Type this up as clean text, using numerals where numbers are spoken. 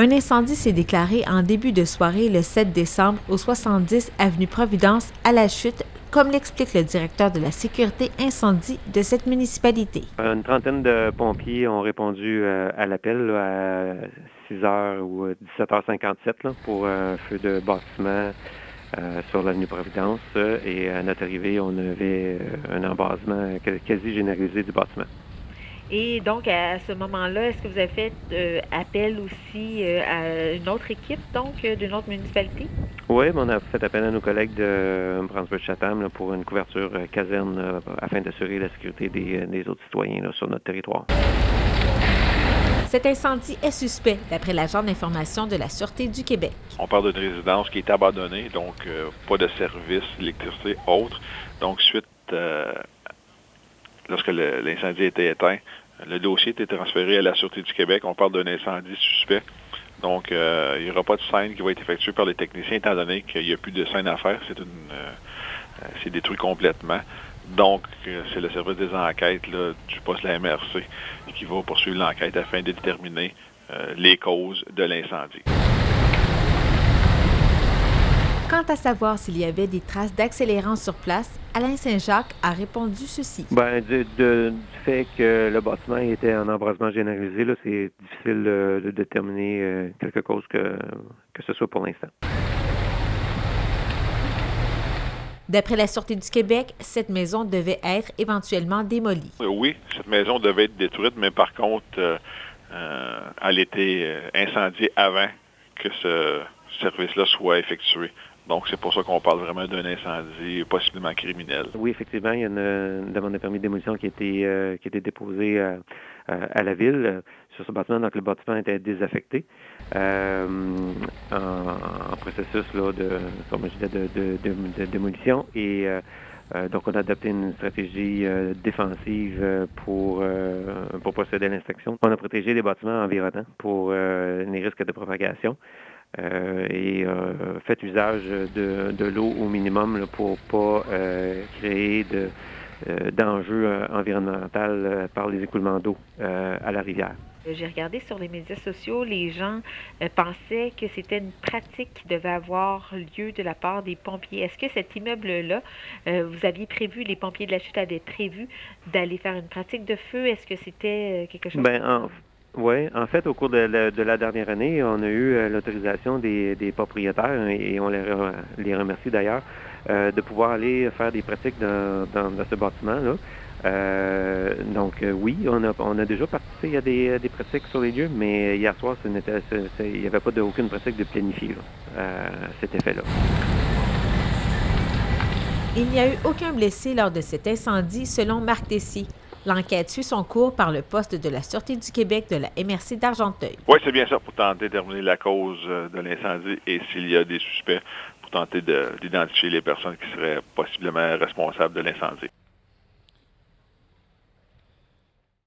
Un incendie s'est déclaré en début de soirée le 7 décembre au 70 avenue Providence à La Chute, comme l'explique le directeur de la sécurité incendie de cette municipalité. Une trentaine de pompiers ont répondu à l'appel là, à 6h ou 17h57 là, pour un feu de bâtiment sur l'avenue Providence. Et à notre arrivée, on avait un embasement quasi généralisé du bâtiment. Et donc, à ce moment-là, est-ce que vous avez fait appel aussi à une autre équipe, donc, d'une autre municipalité? Oui, on a fait appel à nos collègues de Brunswick-Chatham pour une couverture caserne afin d'assurer la sécurité des autres citoyens là, sur notre territoire. Cet incendie est suspect, d'après l'agent d'information de la Sûreté du Québec. On parle d'une résidence qui est abandonnée, donc pas de service, d'électricité, autre. Donc, suite, lorsque l'incendie a été éteint, le dossier a été transféré à la Sûreté du Québec. On parle d'un incendie suspect. Donc, il n'y aura pas de scène qui va être effectuée par les techniciens, étant donné qu'il n'y a plus de scène à faire. C'est détruit complètement. Donc, c'est le service des enquêtes là, du poste de la MRC qui va poursuivre l'enquête afin de déterminer les causes de l'incendie. Quant à savoir s'il y avait des traces d'accélérants sur place, Alain Saint-Jacques a répondu ceci. Du fait que le bâtiment était en embrasement généralisé, là, c'est difficile de déterminer quelque chose que ce soit pour l'instant. D'après la Sûreté du Québec, cette maison devait être éventuellement démolie. Oui, cette maison devait être détruite, mais par contre, elle était incendiée avant que ce service-là soit effectué. Donc, c'est pour ça qu'on parle vraiment d'un incendie possiblement criminel. Oui, effectivement, il y a une demande de permis de démolition qui a été déposée à la ville sur ce bâtiment. Donc, le bâtiment était désaffecté en processus là, comme je disais, de démolition. Et donc, on a adopté une stratégie défensive pour procéder à l'inspection. On a protégé les bâtiments environnants pour les risques de propagation. Et faites usage de l'eau au minimum là, pour pas créer d'enjeux environnementaux par les écoulements d'eau à la rivière. J'ai regardé sur les médias sociaux, les gens pensaient que c'était une pratique qui devait avoir lieu de la part des pompiers. Est-ce que cet immeuble-là, vous aviez prévu, les pompiers de la Chute avaient prévu d'aller faire une pratique de feu? Est-ce que c'était quelque chose? Oui, en fait, au cours de la dernière année, on a eu l'autorisation des propriétaires, et on les remercie d'ailleurs, de pouvoir aller faire des pratiques dans ce bâtiment-là. Oui, on a déjà participé à des pratiques sur les lieux, mais hier soir, il n'y avait pas aucune pratique de planifier cet effet-là. Il n'y a eu aucun blessé lors de cet incendie, selon Marc Tessier. L'enquête suit son cours par le poste de la Sûreté du Québec de la MRC d'Argenteuil. Oui, c'est bien ça, pour tenter de déterminer la cause de l'incendie et s'il y a des suspects, pour tenter d'identifier les personnes qui seraient possiblement responsables de l'incendie.